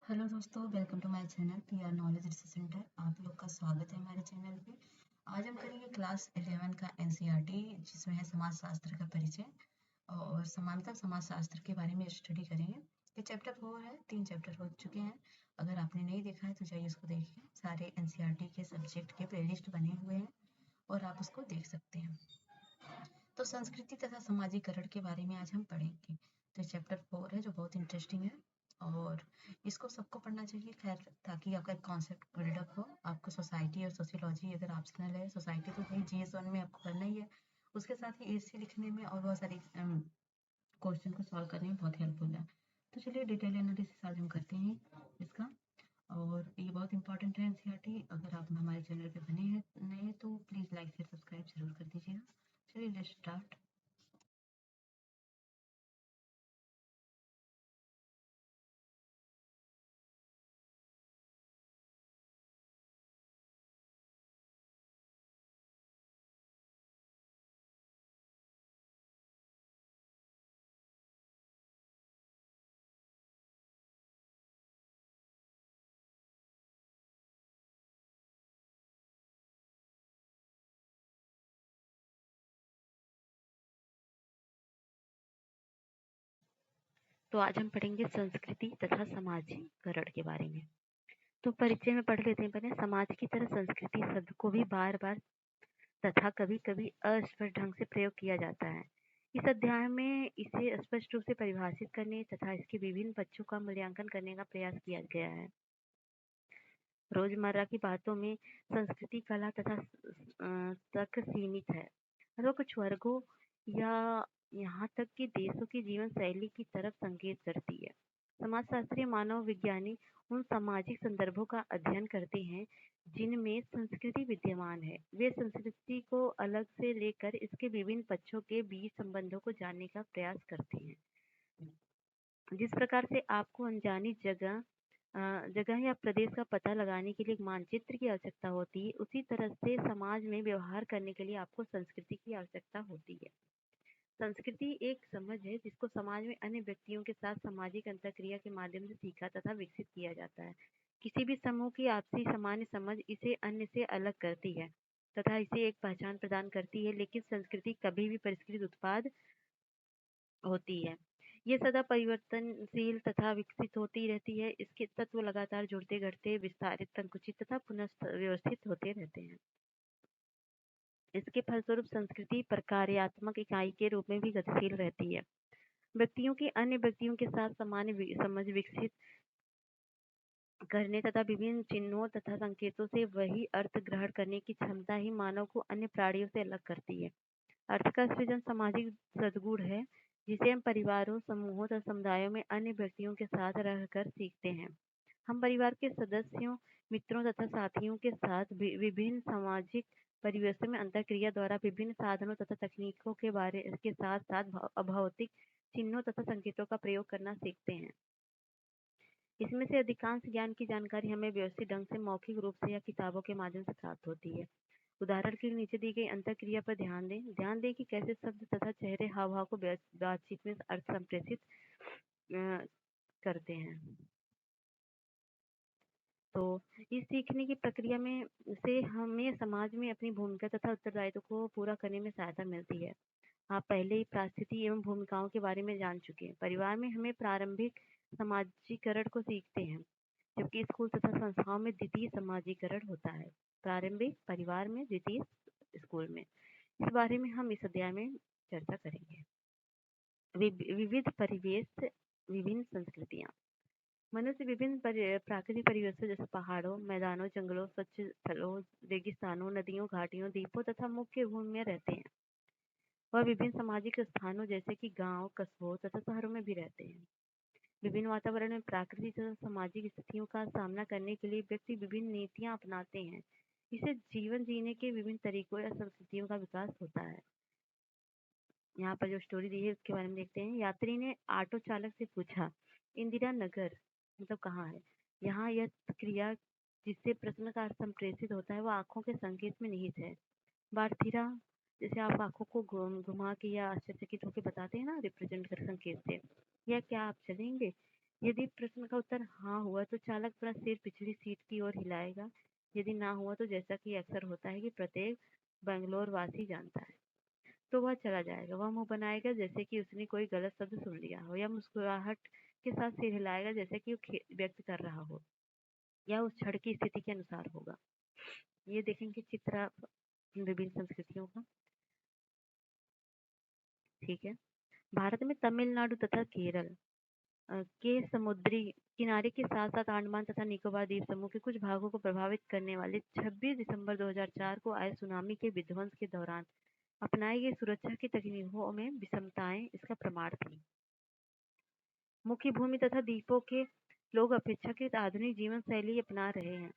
Hello दोस्तों, welcome to my channel PR knowledge research centre. आप लोग का स्वागत है हमारे चैनल पे। आज हम करेंगे क्लास 11 का एनसीईआरटी, जिसमें है समाजशास्त्र का परिचय और समानता समाजशास्त्र के बारे में स्टडी करेंगे। ये चैप्टर 4 है, 3 चैप्टर हो चुके हैं। अगर आपने नहीं देखा है तो जाइए उसको देखिए। सारे एनसीईआरटी के सब्जेक्ट के प्लेलिस्ट बने हुए हैं और आप उसको देख सकते हैं। तो संस्कृति तथा समाजीकरण के बारे में आज हम पढ़ेंगे। तो चैप्टर 4 है जो बहुत इंटरेस्टिंग है और इसको सबको पढ़ना चाहिए, खैर, ताकि आपका एक कॉन्सेप्ट बिल्डअप हो। आपको सोसाइटी और सोशियोलॉजी अगर ऑप्शनल है, सोसाइटी तो भाई जीएस 1 में आपको करना ही है। उसके साथ ही एससी लिखने में और बहुत सारी क्वेश्चन को सॉल्व करने में बहुत हेल्पफुल है। तो चलिए डिटेल एनालिसिस आज हम करते हैं इसका। और ये बहुत इंपॉर्टेंट है एनसीईआरटी। अगर आप हमारे चैनल पे बने हैं नए तो प्लीज़ लाइक शेयर सब्सक्राइब जरूर कर दीजिएगा। चलिए लेट्स स्टार्ट। तो आज हम पढ़ेंगे संस्कृति तथा समाजीकरण के बारे में। तो परिचय में पढ़ लेते हैं। पहले समाज की तरह संस्कृति शब्द को भी बार बार तथा कभी कभी अस्पष्ट ढंग से प्रयोग किया जाता है। इस अध्याय में इसे स्पष्ट रूप से परिभाषित करने तथा इसके विभिन्न पक्षों का मूल्यांकन करने का प्रयास किया गया है। रोजमर्रा की बातों में संस्कृति कला तथा तक सीमित है। वह कुछ वर्गों या यहाँ तक कि देशों की जीवन शैली की तरफ संकेत करती है। समाजशास्त्री मानव विज्ञानी उन सामाजिक संदर्भों का अध्ययन करते हैं जिनमें संस्कृति विद्यमान है। वे संस्कृति को अलग से लेकर इसके विभिन्न पक्षों के बीच संबंधों को जानने का प्रयास करते हैं। जिस प्रकार से आपको अनजानी जगह या प्रदेश का पता लगाने के लिए एक मानचित्र की आवश्यकता होती है, उसी तरह से समाज में व्यवहार करने के लिए आपको संस्कृति की आवश्यकता होती है। संस्कृति एक समझ है जिसको समाज में अन्य व्यक्तियों के साथ सामाजिक अंतरक्रिया के माध्यम से सीखा तथा विकसित किया जाता है। किसी भी समूह की आपसी सामान्य समझ इसे अन्य से अलग करती है तथा इसे एक पहचान प्रदान करती है, लेकिन संस्कृति कभी भी परिष्कृत उत्पाद होती है। ये सदा परिवर्तनशील तथा विकसित होती रहती है। इसके तत्व लगातार जुड़ते घटते विस्तारित संकुचित तथा पुनः व्यवस्थित होते रहते हैं। इसके फलस्वरूप संस्कृति प्रकार्यात्मक इकाई के रूप में भी गतिशील रहती है। व्यक्तियों की अन्य व्यक्तियों के साथ सामान्य समझ विकसित करने तथा विभिन्न चिन्हों तथा संकेतों से वही अर्थ ग्रहण करने की क्षमता ही मानव को अन्य प्राणियों से अलग करती है। अर्थ का सृजन सामाजिक सद्गुण है जिसे हम परिवारों, समूहों तथा समुदायों में अन्य व्यक्तियों के साथ रहकर सीखते हैं। हम परिवार के सदस्यों, मित्रों तथा साथियों के साथ विभिन्न सामाजिक परिवेशों में अंतरक्रिया द्वारा विभिन्न साधनों तथा तकनीकों के साथ साथ अभौतिक चिन्हों तथा संकेतों का प्रयोग करना सीखते हैं। इसमें से अधिकांश ज्ञान की जानकारी हमें व्यवस्थित ढंग से मौखिक रूप से या किताबों के माध्यम से प्राप्त होती है। उदाहरण के लिए नीचे दी गई अंतरक्रिया पर ध्यान दें। ध्यान दें कि कैसे शब्द तथा चेहरे हाव-भाव को बातचीत में अर्थ संप्रेषित करते हैं। तो इस सीखने की प्रक्रिया में से हमें समाज में अपनी भूमिका तथा उत्तरदायित्व को पूरा करने में सहायता मिलती है। आप पहले ही परिस्थिति एवं भूमिकाओं के बारे में जान चुके हैं। परिवार में हमें प्रारंभिक समाजीकरण को सीखते हैं, जबकि स्कूल तथा संस्थाओं में द्वितीय समाजीकरण होता है। प्रारंभिक परिवार में, द्वितीय स्कूल में। इस बारे में हम इस अध्याय में चर्चा करेंगे। विविध परिवेश, विभिन्न संस्कृतियाँ। मनुष्य विभिन्न प्राकृतिक परिवेशों जैसे पहाड़ों, मैदानों, जंगलों, स्वच्छ स्थलों, रेगिस्तानों, नदियों, घाटियों, द्वीपों तथा मुख्य भूमि में रहते हैं। वह विभिन्न सामाजिक स्थानों जैसे कि गांव, कस्बों तथा शहरों में भी रहते हैं। विभिन्न वातावरण में प्राकृतिक तथा सामाजिक स्थितियों का सामना करने के लिए व्यक्ति विभिन्न नीतियां अपनाते हैं। इससे जीवन जीने के विभिन्न तरीकों या संस्कृतियों का विकास होता है। यहाँ पर जो स्टोरी दी है उसके बारे में देखते हैं। यात्री ने ऑटो चालक से पूछा, इंदिरा नगर मतलब कहाँ है? यहाँ यह क्रिया जिससे प्रश्न का अर्थ संप्रेषित होता है वह आंखों के संकेत में निहित है। बारथीरा, जैसे आप आंखों को घुमा के या आश्चर्यचकित होकर बताते हैं ना, रिप्रेजेंट कर संकेत से, या क्या आप चलेंगे? यदि प्रश्न का उत्तर हाँ हुआ तो चालक अपना सिर पिछली सीट की ओर हिलाएगा। यदि ना हुआ तो जैसा कि अक्सर होता है कि प्रत्येक बैंगलोर वासी जानता है, तो वह चला जाएगा। वह मुंह बनाएगा जैसे कि उसने कोई गलत शब्द सुन लिया हो, या मुस्कुराहट के साथ सिर हिलाएगा जैसे कि वो व्यक्त कर रहा हो, या उस क्षण की स्थिति के अनुसार होगा। ये देखेंगे चित्र आप विभिन्न संस्कृतियों का। ठीक है। भारत में तमिलनाडु तथा केरल के समुद्री किनारे के साथ साथ अंडमान तथा निकोबार द्वीप समूह के कुछ भागों को प्रभावित करने वाले 26 दिसंबर 2004 को आए सुनामी के विध्वंस के दौरान अपनाई गई सुरक्षा की तकनीकों में विषमताएं इसका प्रमाण थी। मुख्य भूमि तथा द्वीपों के लोग अपेक्षाकृत आधुनिक जीवन शैली अपना रहे हैं।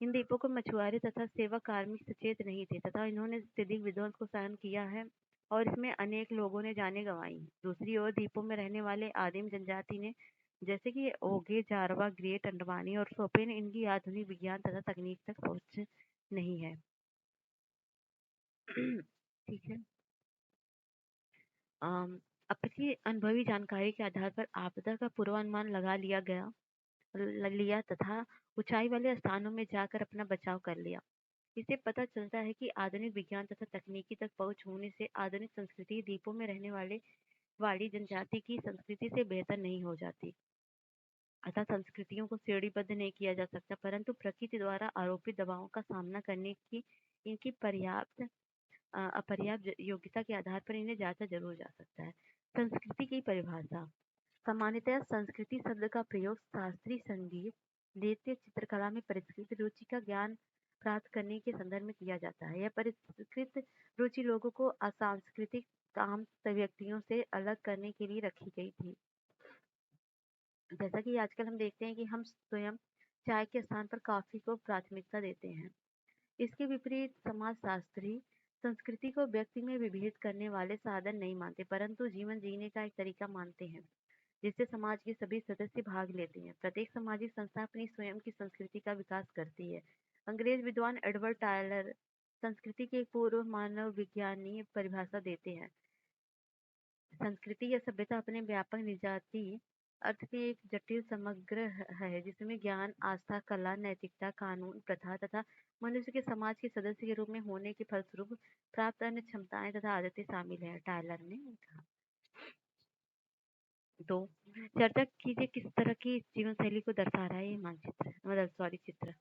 इन द्वीपों को मछुआरे तथा सेवा कार्मिक सचेत नहीं थे तथा इन्होंने अत्यधिक विध्वंस को सहन किया है और इसमें अनेक लोगों ने जानें गंवाई। दूसरी ओर द्वीपों में रहने वाले आदिम जनजाति ने, जैसे कि ओगे, जारवा, ग्रेट अंडमानी और सोपेन, इनकी आधुनिक विज्ञान तथा तकनीक तक पहुंच नहीं है। ठीक है। अपनी अनुभवी जानकारी के आधार पर आपदा का पूर्वानुमान लगा लिया तथा ऊंचाई वाले स्थानों में जाकर अपना बचाव कर लिया। इससे पता चलता है कि आधुनिक विज्ञान तथा तकनीकी तक पहुंच होने से आधुनिक संस्कृति द्वीपों में रहने वाले वाड़ी जनजाति की संस्कृति से बेहतर नहीं हो जाती। अतः संस्कृतियों को श्रेणीबद्ध नहीं किया जा सकता, परंतु प्रकृति द्वारा आरोपित दबावों का सामना करने की इनकी अपर्याप्त योग्यता के आधार पर इन्हें जांचा जरूर जा सकता है। संस्कृति की परिभाषा। सामान्यतः संस्कृति शब्द का प्रयोग शास्त्रीय संगीत, नृत्य, चित्रकला में परिष्कृत रुचि का ज्ञान प्राप्त करने के संदर्भ में किया जाता है। यह परिष्कृत रुचि लोगों को असांस्कृतिक काम व्यक्तियों से अलग करने के लिए रखी गई थी। जैसा कि आजकल हम देखते हैं कि हम स्वयं चाय के स्थान पर कॉफी को प्राथमिकता देते हैं। इसके विपरीत समाजशास्त्री संस्कृति को व्यक्ति में विभेद करने वाले साधन नहीं मानते, परंतु जीवन जीने का एक तरीका मानते हैं जिससे समाज के सभी सदस्य भाग लेते हैं। प्रत्येक सामाजिक संस्था अपनी स्वयं की संस्कृति का विकास करती है। अंग्रेज विद्वान एडवर्ड टायलर संस्कृति के एक पूर्व मानव विज्ञानी परिभाषा देते हैं। संस्कृति या सभ्यता अपने व्यापक निजाती अर्थ के एक जटिल समग्र है जिसमें ज्ञान, आस्था, कला, नैतिकता, कानून, प्रथा तथा मनुष्य के समाज के सदस्य के रूप में होने के फलस्वरूप प्राप्त अन्य क्षमताएं तथा आदतें शामिल है, टायलर ने कहा। तो चर्चा कीजिए किस तरह की जीवन शैली को दर्शा रहा है ये मानचित्र, मतलब सॉरी चित्र।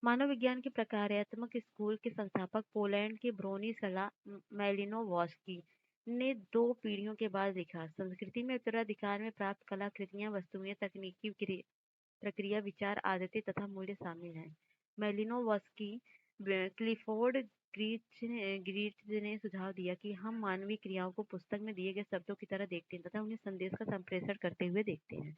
मानव विज्ञान के प्रकार्यात्मक स्कूल के संस्थापक पोलैंड के ब्रोनिस्ला मैलिनोवस्की ने 2 पीढ़ियों के बाद लिखा, संस्कृति में उत्तराधिकार में प्राप्त कलाकृतियां, वस्तुएं, तकनीकी प्रक्रिया, विचार, आदतें तथा मूल्य शामिल हैं। मैलिनोवस्की क्लिफोर्ड ग्रीट्ज ने सुझाव दिया कि हम मानवीय क्रियाओं को पुस्तक में दिए गए शब्दों की तरह देखते हैं तथा उन्हें संदेश का संप्रेषण करते हुए देखते हैं।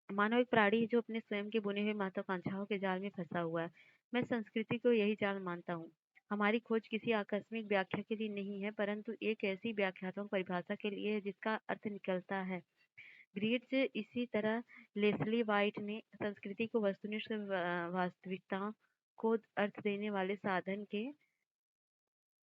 मानव एक प्राणी है जो अपने स्वयं के बुने हुए महत्वाकांक्षाओं के जाल में फंसा हुआ है। मैं संस्कृति को यही जाल मानता हूँ। हमारी खोज किसी आकस्मिक व्याख्या के लिए नहीं है, परंतु एक ऐसी व्याख्यात्मक परिभाषा के लिए है जिसका अर्थ निकलता है। ग्रीट्स इसी तरह लेस्ली वाइट ने संस्कृति को वस्तुनिष्ठ वास्तविकता को अर्थ देने वाले साधन के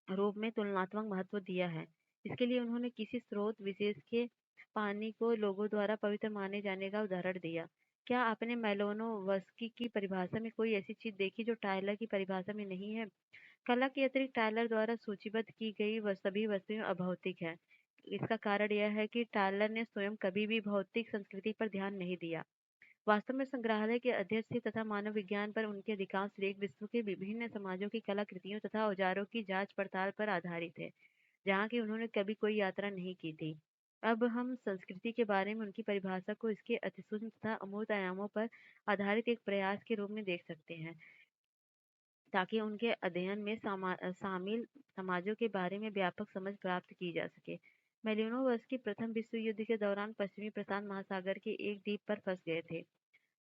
रूप में तुलनात्मक महत्व दिया है। इसके लिए उन्होंने किसी स्रोत विशेष के पानी को लोगों द्वारा पवित्र माने जाने का उदाहरण दिया। क्या आपने मैलिनोवस्की की परिभाषा में कोई ऐसी चीज देखी जो टायलर की परिभाषा में नहीं है? कला के अतिरिक्त टायलर द्वारा सूचीबद्ध की गई सभी वस्तुएं अभौतिक है। इसका कारण यह है कि टायलर ने स्वयं कभी भी भौतिक संस्कृति पर ध्यान नहीं दिया। वास्तव में संग्रहालय के अध्यक्ष थे तथा मानव विज्ञान पर उनके अधिकांश लेख विश्व के विभिन्न समाजों की कलाकृतियों तथा औजारों की जांच पड़ताल पर आधारित है, जहाँ की उन्होंने कभी कोई यात्रा नहीं की थी। अब हम संस्कृति के बारे में उनकी परिभाषा को इसके अतिसूक्ष्म तथा अमूर्त आयामों पर आधारित एक प्रयास के रूप में देख सकते हैं, ताकि उनके अध्ययन में शामिल समाजों के बारे में व्यापक समझ प्राप्त की जा सके। मैलिनोवस्की प्रथम विश्व युद्ध के दौरान पश्चिमी प्रशांत महासागर के एक द्वीप पर फंस गए थे।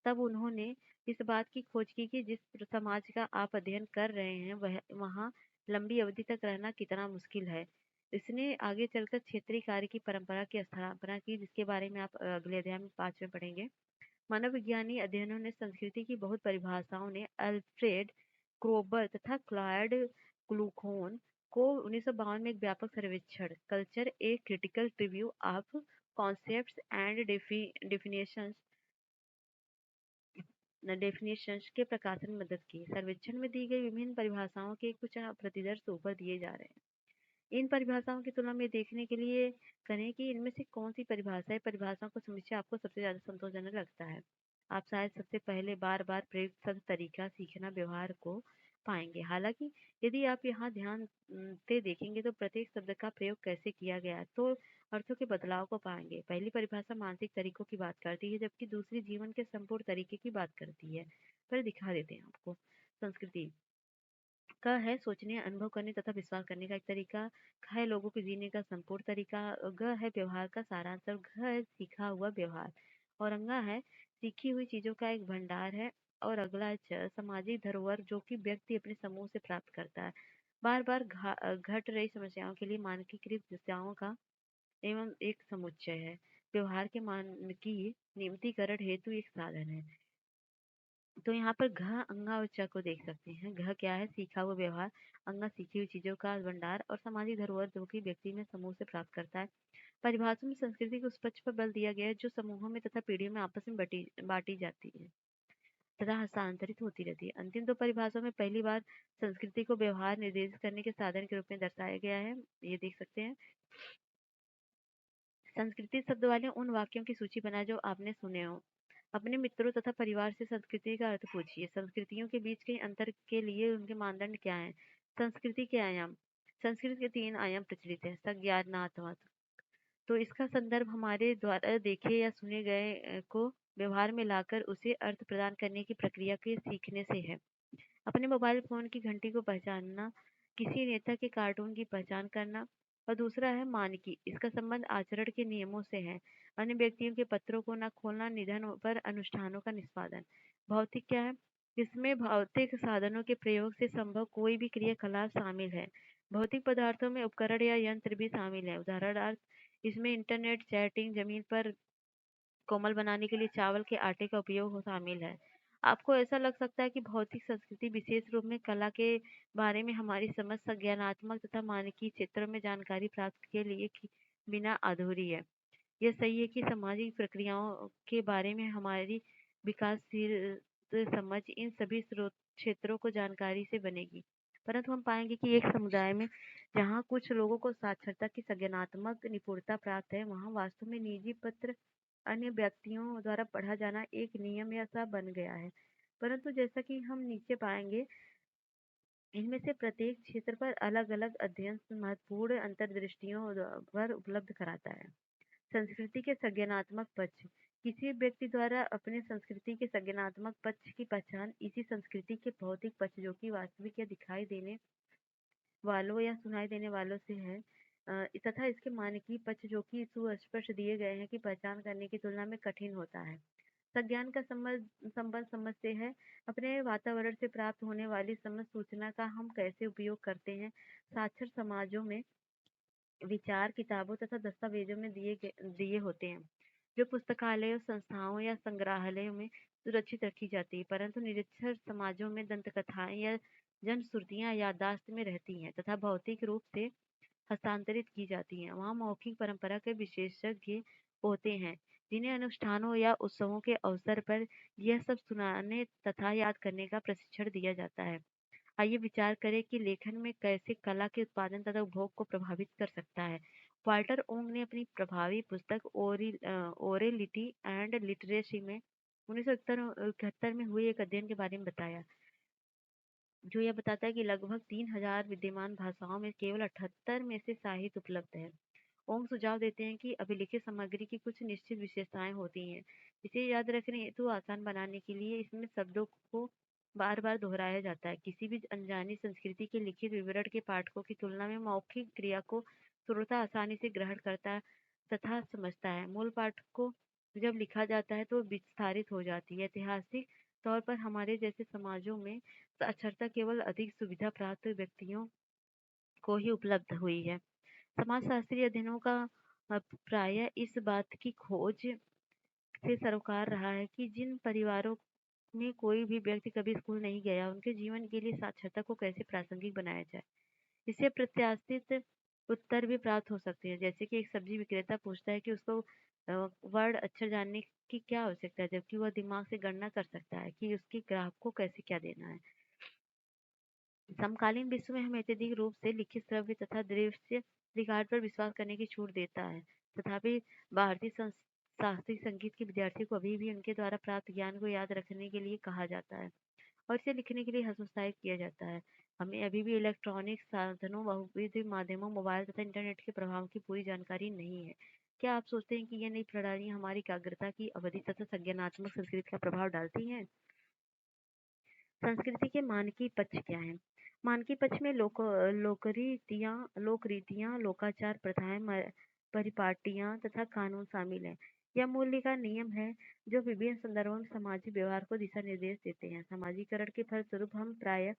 तब उन्होंने इस बात की खोज की कि जिस समाज का आप अध्ययन कर रहे हैं वह वहाँ लंबी अवधि तक रहना कितना मुश्किल है। इसने आगे चलकर क्षेत्रीय कार्य की परंपरा की स्थापना की, जिसके बारे में आप अगले अध्याय में 5 में पढ़ेंगे। मानव विज्ञानी अध्ययनों ने संस्कृति की बहुत परिभाषाओं ने अल्फ्रेड क्रोबर तथा क्लॉयड क्लूखोन को 1952 में एक व्यापक सर्वेक्षण culture a critical review of concepts and definitions के प्रकाशन में मदद की। सर्वेक्षण में दी गई विभिन्न परिभाषाओं के कुछ प्रतिदर्श ऊपर दिए जा रहे हैं। इन परिभाषाओं की तुलना में देखने के लिए करें कि इनमें से कौन सी परिभाषाओं को समझकर आपको सबसे ज्यादा संतोषजनक लगता है। आप शायद सबसे पहले बार बार प्रयुक्त शब्द तरीका सीखना व्यवहार को पाएंगे। हालांकि यदि आप यहाँ ध्यान से देखेंगे तो प्रत्येक शब्द का प्रयोग कैसे किया गया है, तो अर्थों के बदलाव को पाएंगे। पहली परिभाषा मानसिक तरीकों की बात करती है, जबकि दूसरी जीवन के संपूर्ण तरीके की बात करती है। पर दिखा देते हैं आपको। संस्कृति का है सोचने, अनुभव करने तथा विश्वास करने का एक तरीका। ख है लोगों के जीने का संपूर्ण तरीका। ग है व्यवहार का सारांश और घ है सीखा हुआ व्यवहार। और अंगा है सीखी हुई चीजों का एक भंडार है। और अगला है च सामाजिक धरोहर, जो कि व्यक्ति अपने समूह से प्राप्त करता है। बार बार घट रही समस्याओं के लिए मानकीकृत दिशाओं का एवं एक समुच्चय है। व्यवहार के मानकी नियमितीकरण हेतु एक साधन है। तो यहाँ पर घ, अंगा और च को देख सकते हैं। घ क्या है? सीखा हुआ व्यवहार। अंगा सीखी हुई चीजों का भंडार और सामाजिक धरोहर, जो कि व्यक्ति में समूह से प्राप्त करता है। परिभाषा में संस्कृति के उस पक्ष पर बल दिया गया है जो समूहों में तथा पीढ़ियों में आपस में बांटी जाती है तथा हस्तांतरित होती रहती है। अंतिम दो परिभाषाओं में पहली बार संस्कृति को व्यवहार निर्देशित करने के साधन के रूप में दर्शाया गया है। ये देख सकते हैं। संस्कृति शब्द वाले उन वाक्यों की सूची बनाएं जो आपने सुने हो। अपने मित्रों तथा परिवार से संस्कृति का अर्थ पूछिए। संस्कृतियों के बीच के अंतर के लिए उनके मानदंड क्या हैं? संस्कृति के आयाम। संस्कृत के 3 आयाम प्रचलित हैं। संज्ञानात्मक, तो इसका संदर्भ हमारे द्वारा देखे या सुने गए को व्यवहार में लाकर उसे अर्थ प्रदान करने की प्रक्रिया के सीखने से है। अपने मोबाइल फोन की घंटी को पहचानना, किसी नेता के कार्टून की पहचान करना। और दूसरा है मानकी, इसका संबंध आचरण के नियमों से है। अन्य व्यक्तियों के पत्रों को न खोलना, निधन पर अनुष्ठानों का निष्पादन। भौतिक क्या है? इसमें भौतिक साधनों के प्रयोग से संभव कोई भी क्रियाकलाप शामिल है। भौतिक पदार्थों में उपकरण या यंत्र भी शामिल है। उदाहरणार्थ इसमें इंटरनेट, चैटिंग, जमीन पर कोमल बनाने के लिए चावल के आटे का उपयोग शामिल है। आपको ऐसा लग सकता है कि भौतिक संस्कृति विशेष रूप में कला के बारे में हमारी समझ संज्ञानात्मक तथा मानकीय क्षेत्रों में जानकारी प्राप्त के लिए बिना अधूरी है। यह सही है कि सामाजिक प्रक्रियाओं के बारे में हमारी विकासशील समझ इन सभी स्रोत क्षेत्रों को जानकारी से बनेगी। परंतु हम पाएंगे कि एक समुदाय में जहाँ कुछ लोगों को साक्षरता की संज्ञानात्मक निपुणता प्राप्त है, वहाँ वास्तव में निजी पत्र अन्य व्यक्तियों द्वारा पढ़ा जाना एक नियम या सा बन गया है। परंतु जैसा कि हम नीचे पाएंगे, इनमें से प्रत्येक क्षेत्र पर अलग अलग अध्ययन महत्वपूर्ण अंतर्दृष्टियों पर उपलब्ध कराता है। संस्कृति के संज्ञानात्मक पक्ष। किसी व्यक्ति द्वारा अपने संस्कृति के संज्ञानात्मक पक्ष की पहचान इसी संस्कृति के भौतिक पक्ष, जो कि वास्तविक या दिखाई देने वालों या सुनाई देने वालों से है, तथा इसके मानकीय पक्ष, जो कि सुस्पष्ट दिए गए हैं, की पहचान करने की तुलना में कठिन होता है। संज्ञान का संबंध समझ से है। अपने वातावरण से प्राप्त होने वाली समझ सूचना का हम कैसे उपयोग करते हैं। साक्षर समाजों में विचार किताबों तथा दस्तावेजों में दिए होते हैं, जो पुस्तकालयों, संस्थाओं या संग्रहालयों में सुरक्षित रखी जाती है। परंतु निरक्षर समाजों में दंतकथाएं या जनश्रुतियां याददाश्त में रहती हैं तथा भौतिक रूप से हस्तांतरित की जाती हैं। वहाँ मौखिक परंपरा के विशेषज्ञ होते हैं, जिन्हें अनुष्ठानों या उत्सवों के अवसर पर यह सब सुनाने तथा याद करने का प्रशिक्षण दिया जाता है। आइए विचार करें कि लेखन में कैसे कला के उत्पादन तथा उपभोग को प्रभावित कर सकता है। वाल्टर ओंग ने अपनी प्रभावी पुस्तक ओरेलिटी एंड लिटरेसी में 1971 में हुए एक अध्ययन के बारे में बताया, जो यह बताता है कि लगभग 3000 विद्यमान भाषाओं में केवल 78 में से साहित्य उपलब्ध है। ओंग सुझाव देते हैं कि अभिलिखित सामग्री की कुछ निश्चित विशेषताएं होती हैं। इसे याद रखने हेतु आसान बनाने के लिए इसमें शब्दों को बार बार दोहराया जाता है। किसी भी अनजानी संस्कृति के लिखित विवरण के पाठकों की तुलना में मौखिक क्रिया को श्रोता आसानी से ग्रहण करता है तथा समझता है। मूल पाठ को जब लिखा जाता है तो विस्तारित हो जाती है। ऐतिहासिक तौर पर हमारे जैसे समाजों में साक्षरता केवल अधिक सुविधा प्राप्त व्यक्तियों को ही उपलब्ध हुई है। समाजशास्त्रीय अध्ययनों का प्राय इस बात की खोज से सरोकार रहा है कि जिन परिवारों में कोई भी व्यक्ति कभी स्कूल नहीं गया, उनके जीवन के लिए साक्षरता को कैसे प्रासंगिक बनाया जाए। इससे प्रत्याशित उत्तर भी प्राप्त हो सकते हैं। जैसे कि एक सब्जी विक्रेता पूछता है कि उसको वर्ड अक्षर जानने की क्या आवश्यकता है, जबकि वह दिमाग से गणना कर सकता है कि उसके ग्राहक को कैसे क्या देना है। समकालीन विश्व में हमें अत्यधिक रूप से लिखित श्रव्य तथा दृश्य रिकॉर्ड पर विश्वास करने की छूट देता है। तथापि भारतीय शास्त्रीय संगीत के विद्यार्थियों को अभी भी उनके द्वारा प्राप्त ज्ञान को याद रखने के लिए कहा जाता है और इसे लिखने के लिए हतोत्साहित किया जाता है। हमें अभी भी इलेक्ट्रॉनिक साधनों, बहुविध माध्यमों, मोबाइल तथा इंटरनेट के प्रभाव की पूरी जानकारी नहीं है। क्या आप सोचते हैं कि ये नई प्रणाली हमारी एकाग्रता की अवधि तथा संज्ञानात्मक संस्कृति का प्रभाव डालती हैं? संस्कृति के मानकीय पक्ष क्या हैं? मानकीय पक्ष में लोक रीतियां, लोकाचार, प्रथाएं, परिपाटियां तथा कानून शामिल हैं। यह मूल्य का नियम है जो विभिन्न संदर्भों में सामाजिक व्यवहार को दिशा निर्देश देते हैं। सामाजिकरण के फलस्वरूप हम प्रायः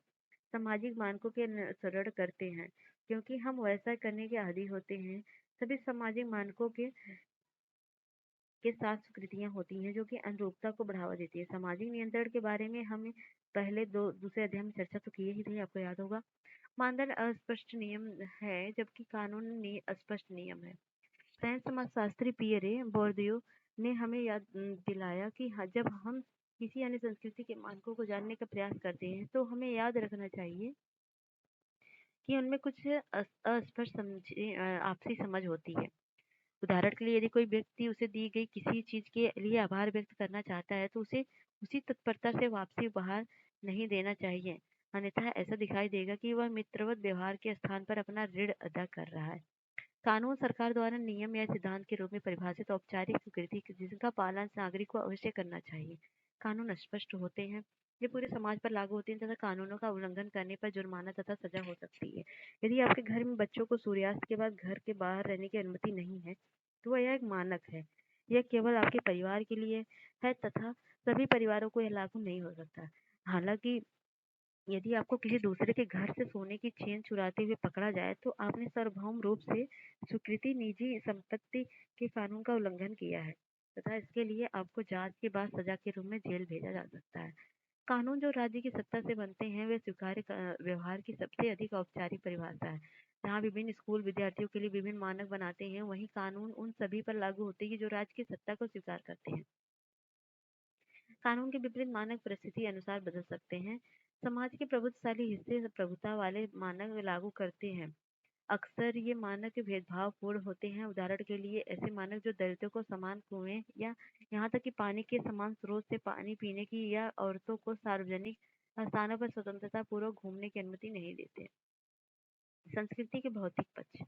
सामाजिक मानकों के अनुसरण करते हैं क्योंकि हम वैसा करने के आदी होते हैं। सभी सामाजिक मानकों के साथ स्वीकृतियां होती हैं जो कि अनुरूपता को बढ़ावा देती है। सामाजिक नियंत्रण के बारे में हमने पहले दूसरे अध्याय में चर्चा तो की ही थी, आपको याद होगा। मानदंड अस्पष्ट नियम है जबकि कानून अस्पष्ट नियम है। फ्रेंच समाजशास्त्री पियरे बोर्दियू ने हमें याद दिलाया कि जब हम किसी अन्य संस्कृति के मानकों को जानने का प्रयास करते हैं तो हमें याद रखना चाहिए कि उनमें कुछ अस्पष्ट आपसी समझ होती है। उदाहरण के लिए यदि कोई व्यक्ति उसे दी गई किसी चीज के लिए आभार व्यक्त करना चाहता है तो उसे उसी तत्परता से वापसी उपहार नहीं देना चाहिए, अन्यथा ऐसा दिखाई देगा कि वह मित्रवत व्यवहार के स्थान पर अपना ऋण अदा कर रहा है। कानून सरकार द्वारा नियम या सिद्धांत के रूप में परिभाषित औपचारिक स्वीकृति जिसका पालन नागरिक को अवश्य करना चाहिए। कानून स्पष्ट होते हैं, ये पूरे समाज पर लागू होते हैं तथा कानूनों का उल्लंघन करने पर जुर्माना तथा सजा हो सकती है। यदि आपके घर में बच्चों को सूर्यास्त के बाद घर के बाहर रहने की अनुमति नहीं है तो यह एक मानक है। यह केवल आपके परिवार के लिए है तथा सभी परिवारों को यह लागू नहीं हो सकता। हालांकि यदि आपको किसी दूसरे के घर से सोने की चेन चुराते हुए पकड़ा जाए तो आपने सार्वभौम रूप से स्वीकृति निजी संपत्ति के कानून का उल्लंघन किया है तथा इसके लिए आपको जांच के बाद सजा के रूप में जेल भेजा जा सकता है। कानून जो राज्य की सत्ता से बनते हैं वे स्वीकार्य व्यवहार की सबसे अधिक औपचारिक परिभाषा है। जहाँ विभिन्न स्कूल विद्यार्थियों के लिए विभिन्न मानक बनाते हैं, वहीं कानून उन सभी पर लागू होते हैं जो राज्य की सत्ता को स्वीकार करते हैं। कानून के विपरीत मानक परिस्थिति अनुसार बदल सकते हैं। समाज के प्रभुत्वशाली हिस्से प्रभुता वाले मानक लागू करते हैं। अक्सर ये मानक भेदभावपूर्ण होते हैं। उदाहरण के लिए ऐसे मानक जो दलितों को समान कुएं या यहाँ तक कि पानी के समान स्रोत से पानी पीने की या औरतों को सार्वजनिक स्थानों पर स्वतंत्रता पूर्वक घूमने की अनुमति नहीं देते। संस्कृति के भौतिक पक्ष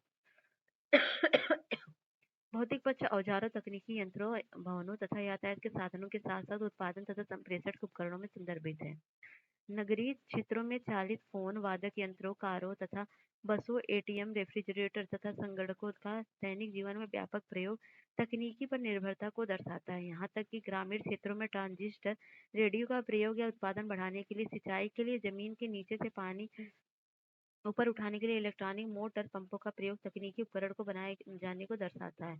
भौतिक पक्ष औजारों, तकनीकी यंत्रों, भवनों तथा यातायात के साधनों के साथ साथ उत्पादन तथा संप्रेषण उपकरणों में संदर्भित है। नगरीय क्षेत्रों में चालित फोन, वादक यंत्रों, कारों तथा बसों, एटीएम, रेफ्रिजरेटर तथा संगणकों का दैनिक जीवन में व्यापक प्रयोग तकनीकी पर निर्भरता को दर्शाता है। यहाँ तक कि ग्रामीण क्षेत्रों में ट्रांजिस्टर रेडियो का प्रयोग या उत्पादन बढ़ाने के लिए, सिंचाई के लिए जमीन के नीचे से पानी ऊपर उठाने के लिए इलेक्ट्रॉनिक मोटर पंपों का प्रयोग तकनीकी उपकरण को बनाए जाने को दर्शाता है।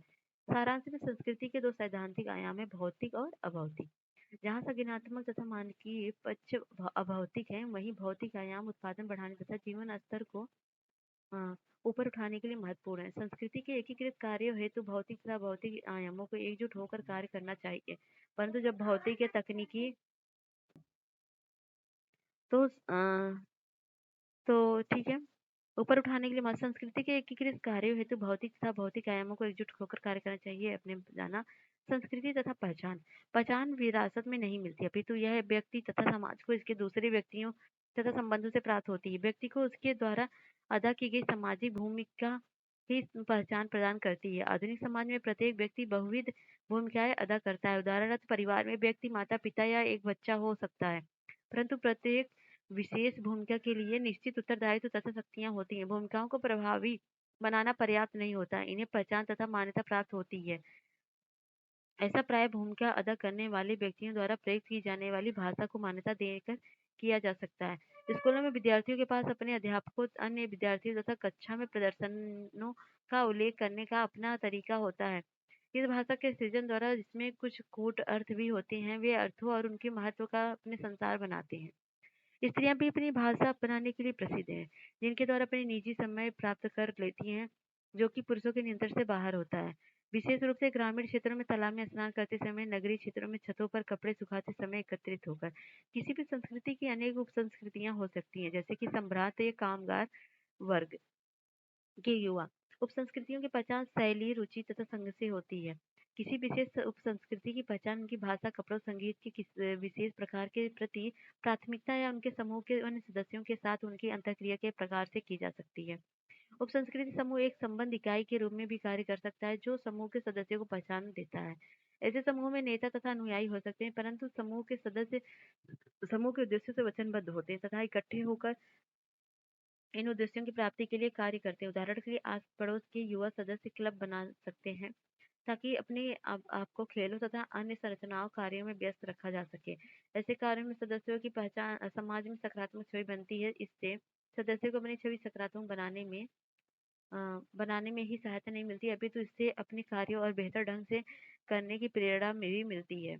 सारांश में संस्कृति के दो सैद्धांतिक आयाम है, भौतिक और अभौतिक। जहाँ संज्ञानात्मक तथा मानकीय पक्ष अभौतिक है, वहीं भौतिक आयाम उत्पादन बढ़ाने तथा जीवन स्तर को ऊपर उठाने के लिए महत्वपूर्ण है। संस्कृति के एकीकृत कार्यों हेतु भौतिक तथा भौतिक आयामों को एकजुट होकर कार्य करना चाहिए, परंतु जब भौतिक या तकनीकी तो ठीक है, ऊपर उठाने के लिए संस्कृति के एकीकृत कार्यों हेतु भौतिक तथा भौतिक आयामों को एकजुट होकर कार्य करना चाहिए। अपने जाना संस्कृति तथा पहचान पहचान विरासत में नहीं मिलती, अपितु यह व्यक्ति तथा समाज को इसके दूसरे व्यक्तियों तथा संबंधों से प्राप्त होती है। व्यक्ति को उसके द्वारा अदा की गई सामाजिक भूमिका ही पहचान प्रदान करती है। आधुनिक समाज में प्रत्येक व्यक्ति बहुविध भूमिकाएं अदा करता है। उदाहरणार्थ परिवार में व्यक्ति माता पिता या एक बच्चा हो सकता है, परंतु प्रत्येक विशेष भूमिका के लिए निश्चित उत्तरदायित्व तथा शक्तियां होती हैं। भूमिकाओं को प्रभावी बनाना पर्याप्त नहीं होता, इन्हें पहचान तथा मान्यता प्राप्त होती है। ऐसा प्राय भूमिका अदा करने वाले व्यक्तियों द्वारा प्रयोग की जाने वाली भाषा को मान्यता देकर किया जा सकता है। स्कूलों में विद्यार्थियों के पास अपने अध्यापकों, अन्य विद्यार्थियों तथा कक्षा में प्रदर्शनों का उल्लेख करने का अपना तरीका होता है। इस भाषा के सृजन द्वारा जिसमें कुछ कूट अर्थ भी होते हैं, वे अर्थों और उनके महत्व का अपने संसार बनाते हैं। स्त्रियां भी अपनी भाषा अपनाने के लिए प्रसिद्ध हैं, जिनके द्वारा अपने निजी समय प्राप्त कर लेती हैं, जो कि पुरुषों के नियंत्रण से बाहर होता है। विशेष रूप से ग्रामीण क्षेत्रों में तालाब में स्नान करते समय, नगरीय क्षेत्रों में छतों पर कपड़े सुखाते समय एकत्रित होकर। किसी भी संस्कृति की अनेक उपसंस्कृतियां हो सकती हैं, जैसे कि सम्भ्रांत या कामगार वर्ग के युवा। उपसंस्कृतियों की पहचान शैली, रुचि तथा संघ से होती है। किसी विशेष उपसंस्कृति की पहचान उनकी भाषा, कपड़ों, संगीत के किस विशेष प्रकार के प्रति प्राथमिकता या उनके समूह के अन्य सदस्यों के साथ उनकी अंतःक्रिया के प्रकार से की जा सकती है। उपसंस्कृति समूह एक संबंध इकाई के रूप में भी कार्य कर सकता है, जो समूह के सदस्यों को पहचान देता है। ऐसे समूह में नेता तथा अनुयायी हो सकते हैं, परंतु समूह के सदस्य समूह के उद्देश्य से वचनबद्ध होते हैं तथा इकट्ठे होकर इन उद्देश्यों की प्राप्ति के लिए कार्य करते हैं। उदाहरण के लिए आस पड़ोस के युवा सदस्य क्लब बना सकते हैं ताकि अपने आपको खेलों तथा अन्य संरचनाओं कार्यों में व्यस्त रखा जा सके। ऐसे कार्यों में सदस्यों की पहचान समाज में सकारात्मक छवि बनती है। इससे सदस्यों को अपनी छवि सकारात्मक बनाने में ही सहायता नहीं मिलती, अभी तो इससे अपने कार्यों और बेहतर ढंग से करने की प्रेरणा में भी मिलती है।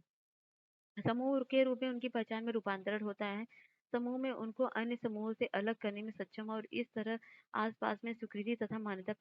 समूह के रूप में उनकी पहचान में रूपांतरण होता है। समूह में उनको अन्य समूहों से अलग करने में सक्षम और इस तरह आसपास में स्वीकृति तथा मान्यता